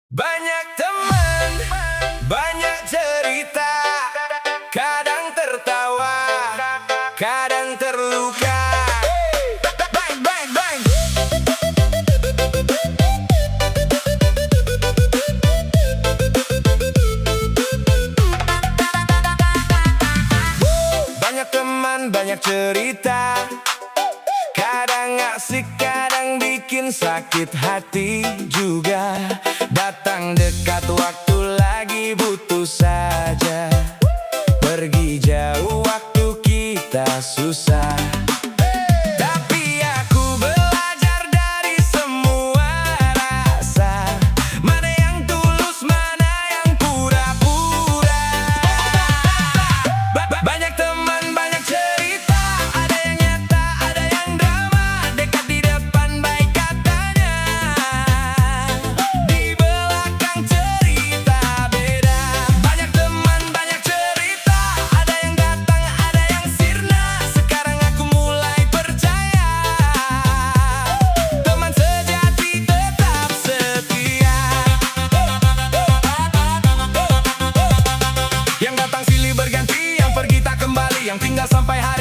Banyak teman, banyak cerita, kadang tertawa, kadang terluka. Bang, bang, bang. Banyak teman, banyak cerita, kadang asik, kadang bikin sakit hati juga. Datang dekat waktu lagi butuh saja, pergi jauh waktu kita susah. Tapi aku belajar dari semua rasa, mana yang tulus, mana yang pura-pura. Banyak teman, banyak cerita, ada yang nyata, ada yang drama. Dekat di depan baik katanya, di belakang cerita beda. Banyak teman, banyak cerita, ada yang datang, ada yang sirna. Sekarang aku mulai percaya, teman sejati tetap setia. Yang datang silih berganti, yang pergi tak kembali, yang tinggal sampai hari